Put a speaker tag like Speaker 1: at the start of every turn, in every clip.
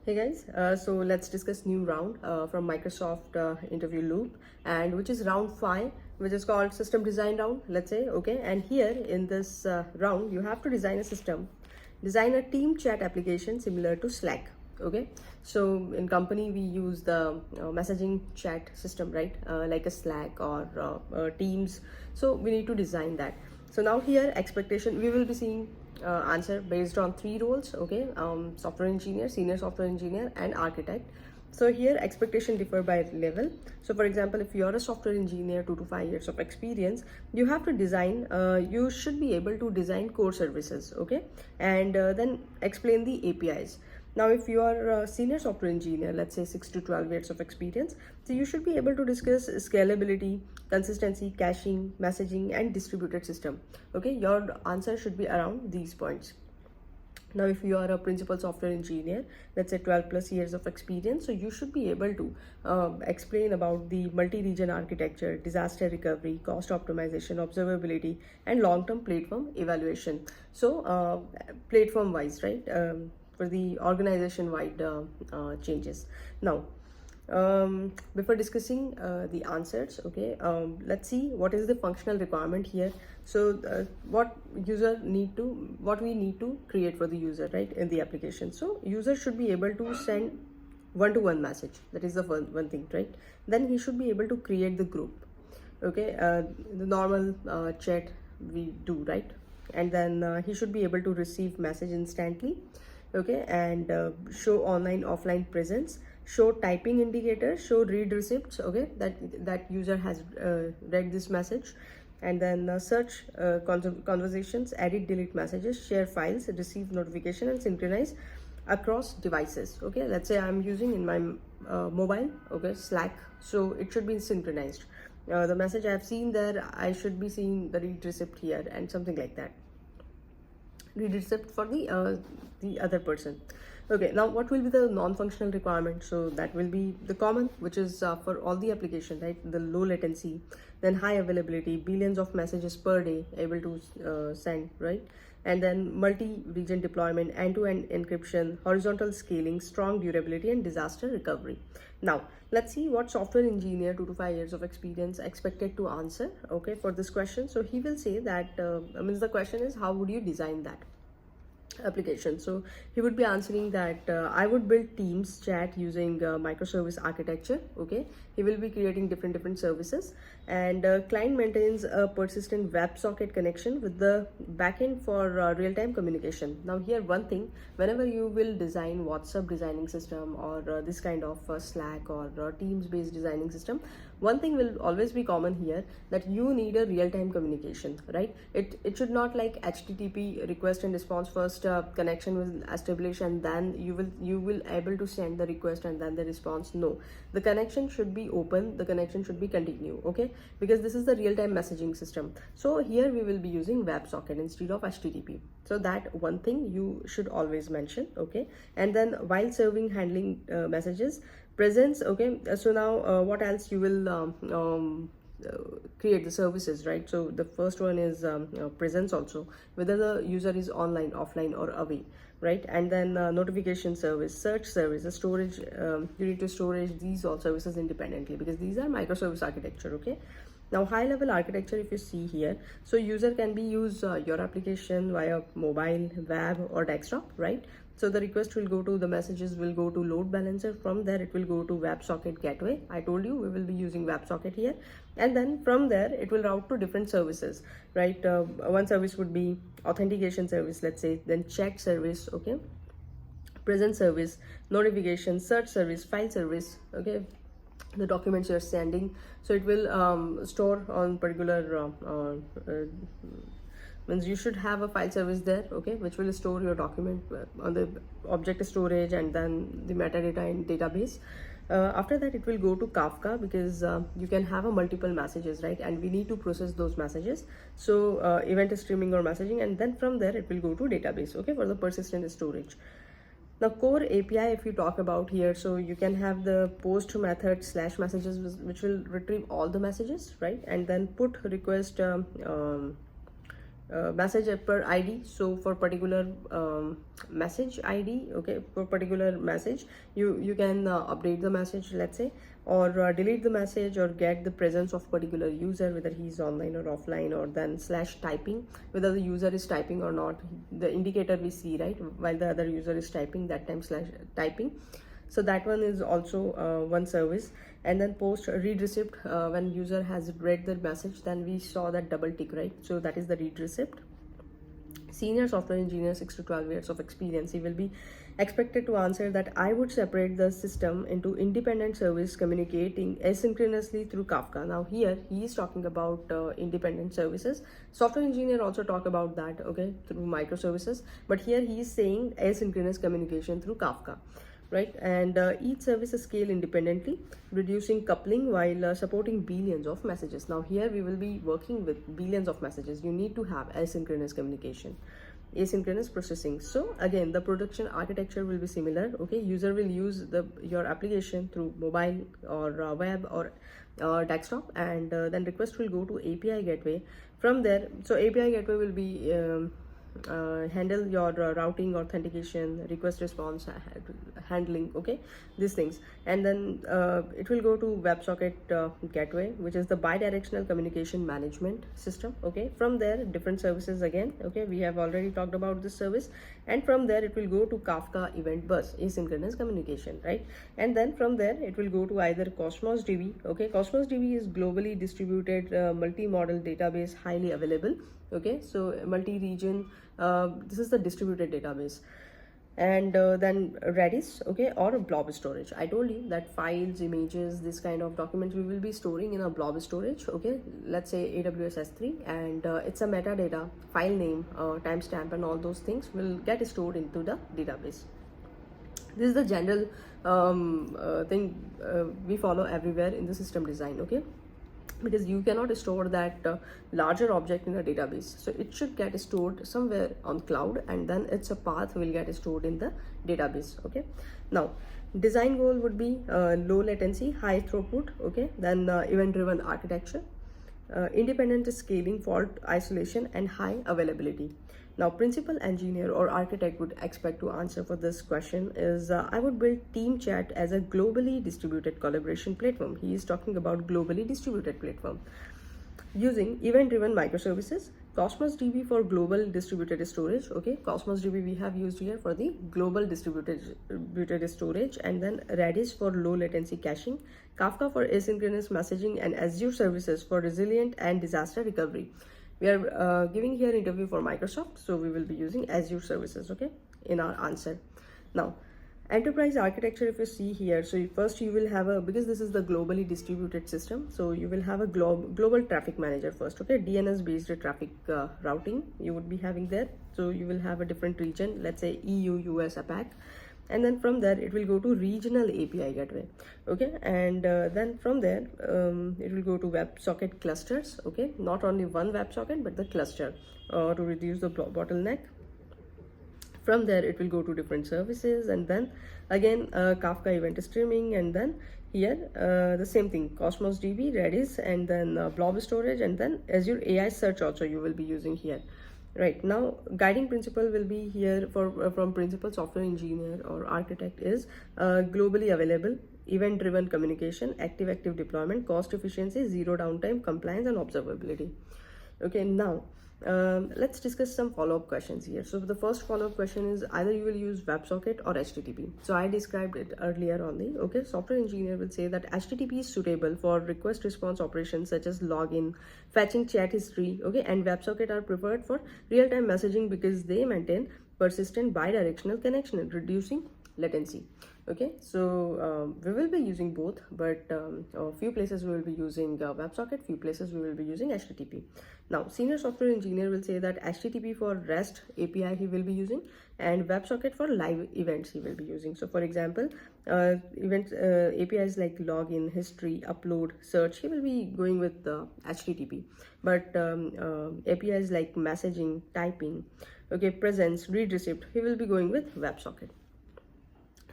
Speaker 1: Hey guys, so let's discuss new round from Microsoft interview loop, and which is round 5, which is called system design round, let's say. Okay, and here in this round you have to design a system, design a team chat application similar to Slack. Okay, so in company we use the messaging chat system, right, like a Slack or Teams. So we need to design that. So now here expectation, we will be seeing answer based on 3 roles. Okay, software engineer, senior software engineer, and architect. So here expectation differ by level. So for example, if you are a software engineer, 2 to 5 years of experience, you have to design, you should be able to design core services. Okay, and then explain the APIs. Now, if you are a senior software engineer, let's say 6 to 12 years of experience, so you should be able to discuss scalability, consistency, caching, messaging, and distributed system. Okay, your answer should be around these points. Now, if you are a principal software engineer, let's say 12 plus years of experience, so you should be able to explain about the multi-region architecture, disaster recovery, cost optimization, observability, and long-term platform evaluation. So, platform-wise, right? For the organization-wide changes. Now, before discussing the answers, okay, let's see what is the functional requirement here. So what we need to create for the user, right, in the application. So user should be able to send one-to-one message. That is the one thing, right? Then he should be able to create the group. Okay, the normal chat we do, right? And then he should be able to receive message instantly. Okay, and show online offline presence, show typing indicator, show read receipts. Okay, that user has read this message. And then search conversations, edit delete messages, share files, receive notification, and synchronize across devices. Okay, let's say I'm using in my mobile, okay, Slack, so it should be synchronized. The message I've seen there, I should be seeing the read receipt here and something like that. Read receipt for the other person. Okay, now what will be the non-functional requirement? So that will be the common, which is for all the application, right? The low latency, then high availability, billions of messages per day able to send, right? And then multi-region deployment, end-to-end encryption, horizontal scaling, strong durability, and disaster recovery. Now let's see what software engineer 2 to 5 years of experience expected to answer, okay, for this question. So he will say that means the question is, how would you design that application? So he would be answering that I would build Teams chat using microservice architecture. Okay, he will be creating different services, and client maintains a persistent WebSocket connection with the backend for real-time communication. Now here one thing, whenever you will design WhatsApp designing system or this kind of Slack or Teams based designing system, one thing will always be common here, that you need a real-time communication, right? It should not like HTTP request and response first connection will establish and then you will able to send the request and then the response. No, the connection should be open, the connection should be continue. Okay, because this is the real-time messaging system. So here we will be using WebSocket instead of HTTP. So that one thing you should always mention. Okay, and then while serving handling messages, presence. Okay, so now what else you will create the services, right? So the first one is presence, also whether the user is online, offline, or away, right? And then notification service, search service, storage, you need to storage these all services independently because these are microservice architecture. Okay, now high level architecture, if you see here, so user can be use your application via mobile, web, or desktop, right? So the request will go to, the messages will go to load balancer. From there it will go to WebSocket gateway. I told you we will be using WebSocket here, and then from there it will route to different services, right? One service would be authentication service, let's say, then chat service, okay, present service, notification, search service, file service. Okay, the documents you're sending, so it will store on particular means you should have a file service there, okay, which will store your document on the object storage and then the metadata in database. After that it will go to Kafka because you can have a multiple messages, right, and we need to process those messages. So event streaming or messaging, and then from there it will go to database, okay, for the persistent storage. Now core API, if you talk about here, so you can have the post method slash messages which will retrieve all the messages, right, and then put request message per id. So for particular message id, okay, for particular message you can update the message, let's say, or delete the message, or get the presence of particular user, whether he's online or offline, or then slash typing, whether the user is typing or not, the indicator we see, right, while the other user is typing, that time slash typing. So that one is also one service. And then post read receipt, when user has read the message, then we saw that double tick, right? So that is the read receipt. Senior software engineer, 6 to 12 years of experience, he will be expected to answer that I would separate the system into independent service communicating asynchronously through Kafka. Now here he is talking about independent services. Software engineer also talk about that, okay, through microservices, but here he is saying asynchronous communication through Kafka, right? And each service is scaled independently, reducing coupling while supporting billions of messages. Now here we will be working with billions of messages. You need to have asynchronous communication, asynchronous processing. So again, the production architecture will be similar, okay? User will use your application through mobile or web or desktop, and then request will go to API gateway. From there, so API gateway will be handle your routing, authentication, request response handling, okay, these things. And then it will go to WebSocket gateway, which is the bidirectional communication management system, okay. From there, different services again, okay, we have already talked about this service. And from there it will go to Kafka event bus, asynchronous communication, right? And then from there it will go to either Cosmos DB, okay. Cosmos DB is globally distributed multi-model database, highly available, okay. So multi-region, this is the distributed database. And then Redis, okay, or blob storage. I told you that files, images, this kind of documents we will be storing in a blob storage, okay. Let's say AWS S3, and it's a metadata, file name, timestamp, and all those things will get stored into the database. This is the general thing we follow everywhere in the system design, okay, because you cannot store that larger object in a database. So it should get stored somewhere on cloud, and then its a path will get stored in the database, okay. Now design goal would be low latency, high throughput, okay. Then event driven architecture, independent scaling, fault isolation, and high availability. Now principal engineer or architect would expect to answer for this question is I would build team chat as a globally distributed collaboration platform. He is talking about globally distributed platform using event driven microservices, Cosmos DB for global distributed storage, okay. Cosmos DB we have used here for the global distributed storage, and then Redis for low latency caching, Kafka for asynchronous messaging, and Azure services for resilient and disaster recovery. We are giving here interview for Microsoft, so we will be using Azure services, okay, in our answer. Now enterprise architecture, if you see here, so first you will have a, because this is the globally distributed system, so you will have a global traffic manager first, okay. DNS based traffic routing you would be having there. So you will have a different region, let's say EU, US, APAC, and then from there it will go to regional API gateway, okay. And then from there it will go to WebSocket clusters, okay, not only one WebSocket but the cluster to reduce the bottleneck. From there it will go to different services, and then again Kafka event streaming, and then here the same thing, Cosmos DB, Redis, and then blob storage, and then Azure AI search also you will be using here. Right, now guiding principle will be here for from principal software engineer or architect is globally available, event driven communication, active deployment, cost efficiency, zero downtime, compliance, and observability, okay. Now let's discuss some follow-up questions here. So the first follow-up question is either you will use WebSocket or HTTP. So I described it earlier only, okay. Software engineer will say that HTTP is suitable for request response operations such as login, fetching chat history, okay, and WebSocket are preferred for real-time messaging because they maintain persistent bidirectional connection, reducing latency, okay. So we will be using both, but a few places we will be using WebSocket, few places we will be using HTTP. Now senior software engineer will say that HTTP for REST API he will be using, and WebSocket for live events he will be using. So for example, event APIs like login, history, upload, search, he will be going with the HTTP, but APIs like messaging, typing, okay, presence, read receipt, he will be going with WebSocket.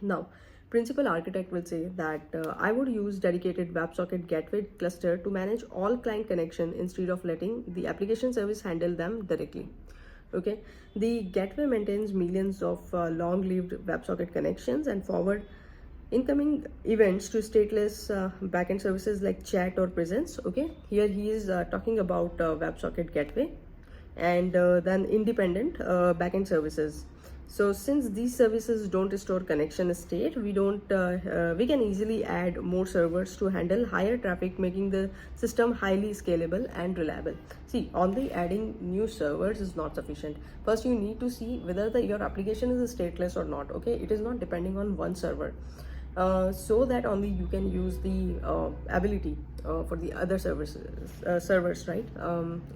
Speaker 1: Now Principal architect will say that I would use dedicated WebSocket gateway cluster to manage all client connection instead of letting the application service handle them directly. Okay, the gateway maintains millions of long-lived WebSocket connections and forward incoming events to stateless backend services like chat or presence. Okay, here he is talking about WebSocket gateway and then independent backend services. So since these services don't store connection state, we can easily add more servers to handle higher traffic, making the system highly scalable and reliable. See, only adding new servers is not sufficient. First, you need to see whether your application is stateless or not. Okay, it is not depending on one server. So that only you can use the ability for the other servers, right?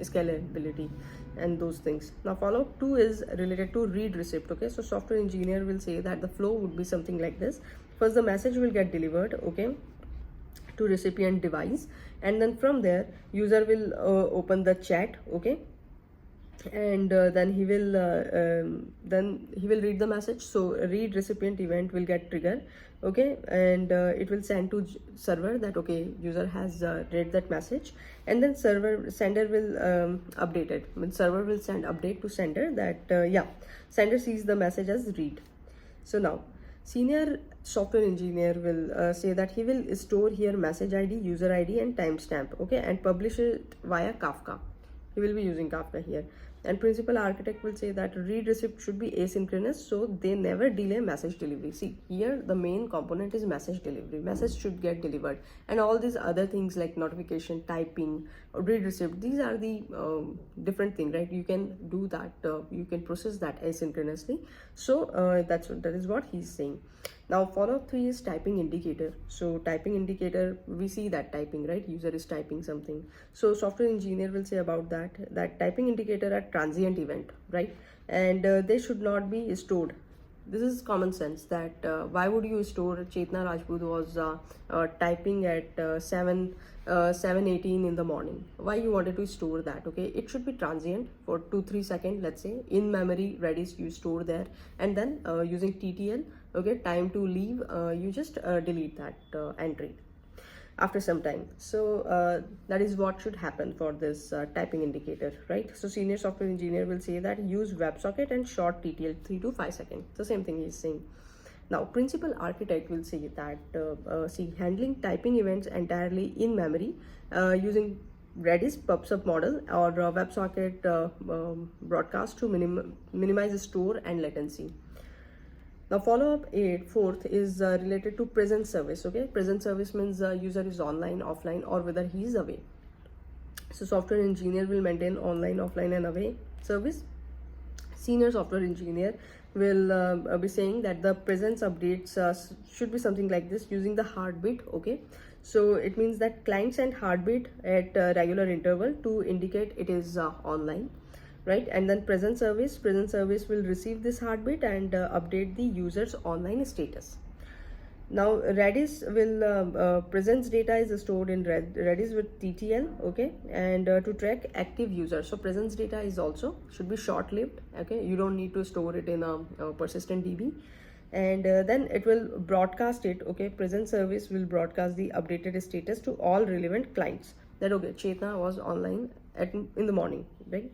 Speaker 1: Scalability and those things. Now follow-up 2 is related to read receipt. Okay, so software engineer will say that the flow would be something like this. First, the message will get delivered, okay, to recipient device, and then from there user will open the chat, okay, and then he will read the message. So read recipient event will get triggered, okay, and it will send to server that okay, user has read that message, and then sender will update it. When server will send update to sender that yeah, sender sees the message as read. So now senior software engineer will say that he will store here message ID, user ID and timestamp, okay, and publish it via Kafka. He will be using Kafka here. And principal architect will say that read receipt should be asynchronous, so they never delay message delivery. See, here the main component is message delivery. Message should get delivered, and all these other things like notification, typing, read receipt, these are the different thing, right? You can do that, you can process that asynchronously. So that is what he's saying. Now follow-up 3 is typing indicator. So typing indicator, we see that typing, right? User is typing something. So software engineer will say about that typing indicator are transient event, right? And they should not be stored. This is common sense that why would you store Chetna Rajput was typing at 7:18 in the morning. Why you wanted to store that? Okay, it should be transient for 2-3 seconds, let's say. In memory Redis you store there, and then using TTL, okay, time to leave, you just delete that entry after some time. So that is what should happen for this typing indicator, right? So senior software engineer will say that use WebSocket and short TTL 3 to 5 seconds. The same thing he's saying. Now principal architect will say that handling typing events entirely in memory using Redis PubSub model or WebSocket broadcast to minimize store and latency. Now follow-up 8, fourth is related to presence service. Okay, presence service means user is online, offline, or whether he is away. So software engineer will maintain online, offline and away service. Senior software engineer will be saying that the presence updates should be something like this using the heartbeat. Okay, so it means that client send heartbeat at regular interval to indicate it is online, right? And then presence service will receive this heartbeat and update the user's online status. Now Redis will presence data is stored in Redis with TTL, okay, and to track active users. So presence data is also should be short-lived, okay, you don't need to store it in a persistent DB, and then it will broadcast it, okay, presence service will broadcast the updated status to all relevant clients that okay, Chetna was online in the morning, right?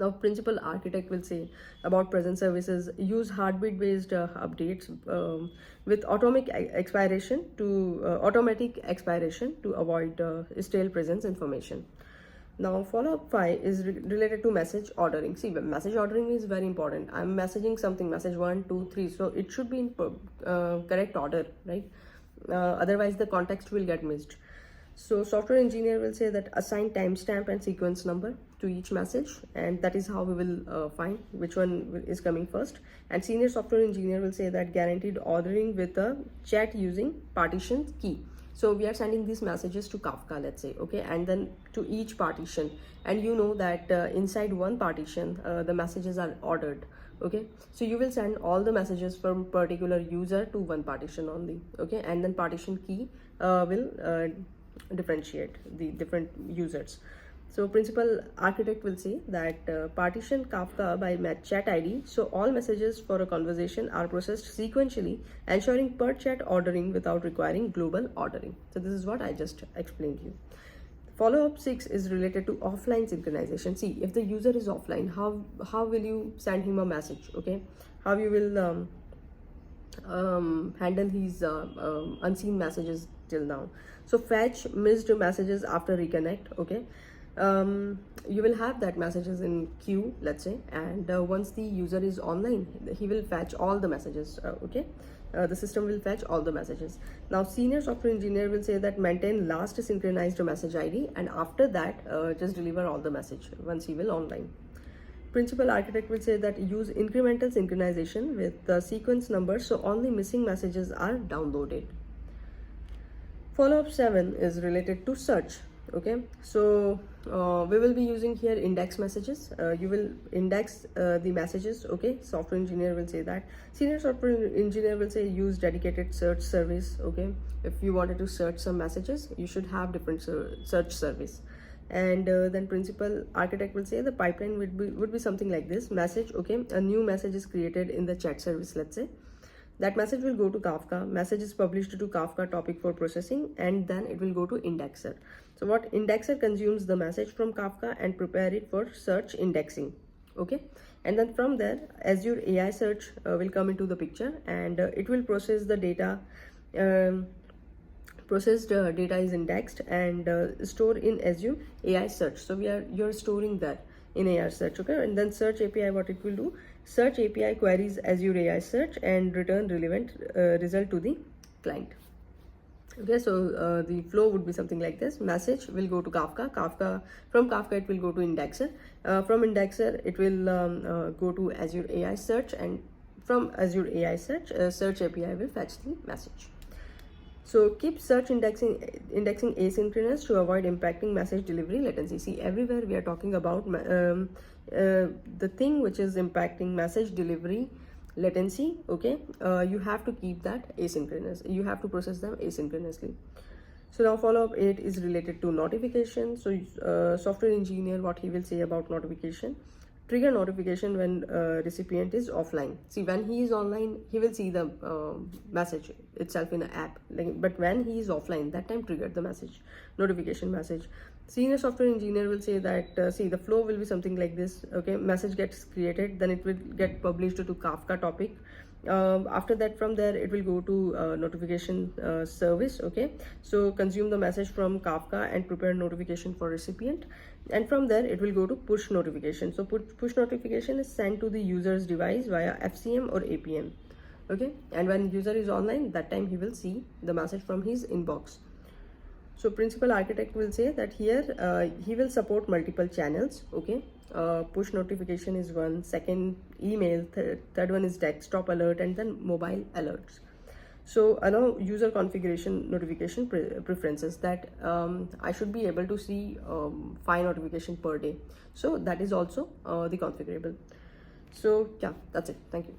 Speaker 1: Now principal architect will say about presence services, use heartbeat based updates with automatic expiration to avoid stale presence information. Now follow-up 5 is related to message ordering. See, message ordering is very important. I'm messaging something, message 1, 2, 3, so it should be in correct order, right? Otherwise the context will get missed. So software engineer will say that assign timestamp and sequence number to each message, and that is how we will find which one is coming first. And senior software engineer will say that guaranteed ordering with a chat using partition key. So we are sending these messages to Kafka, let's say, okay, and then to each partition, and you know that inside one partition the messages are ordered, okay, so you will send all the messages from particular user to one partition only, okay, and then partition key will differentiate the different users. So principal architect will say that partition Kafka by chat ID, so all messages for a conversation are processed sequentially, ensuring per chat ordering without requiring global ordering. So this is what I just explained to you. Follow-up 6 is related to offline synchronization. See, if the user is offline, how will you send him a message? Okay, how you will handle his unseen messages till now. So fetch missed messages after reconnect. Okay, you will have that messages in queue, let's say, and once the user is online, he will fetch all the messages. Okay, the system will fetch all the messages. Now senior software engineer will say that maintain last synchronized message ID, and after that just deliver all the message once he will online. Principal architect will say that use incremental synchronization with the sequence numbers, so only missing messages are downloaded. Follow-up 7 is related to search. Okay, so we will be using here index messages. You will index the messages. Okay, software engineer will say that. Senior software engineer will say use dedicated search service. Okay, if you wanted to search some messages, you should have different search service. And then principal architect will say the pipeline would be something like this. Message, okay, a new message is created in the chat service, let's say. That message will go to Kafka, message is published to Kafka topic for processing, and then it will go to indexer. So what indexer consumes the message from Kafka and prepare it for search indexing. Okay, and then from there Azure AI search will come into the picture, and it will process the data. Processed data is indexed and stored in Azure AI search. So you're storing that in AI search. Okay, and then search API, what it will do, search API queries Azure AI search and return relevant result to the client. Okay, so the flow would be something like this. Message will go to Kafka. From Kafka it will go to indexer. From indexer it will go to Azure AI search, and from Azure AI search, search API will fetch the message. So keep search indexing asynchronous to avoid impacting message delivery latency. See, everywhere we are talking about the thing which is impacting message delivery latency. Okay, you have to keep that asynchronous. You have to process them asynchronously. So now follow-up 8 is related to notification. So software engineer, what he will say about notification. Trigger notification when recipient is offline. See, when he is online, he will see the message itself in the app. But when he is offline, that time trigger the message, notification message. Senior software engineer will say that see, the flow will be something like this. Okay, message gets created, then it will get published to Kafka topic. After that, from there it will go to notification service. Okay, so consume the message from Kafka and prepare notification for recipient, and from there it will go to push notification. So push notification is sent to the user's device via FCM or APM. Okay, and when user is online, that time he will see the message from his inbox. So principal architect will say that here he will support multiple channels. Okay, push notification is one, second email, third one is desktop alert, and then mobile alerts. So allow user configuration notification preferences, that I should be able to see 5 notifications per day. So that is also the configurable. So yeah, that's it. Thank you.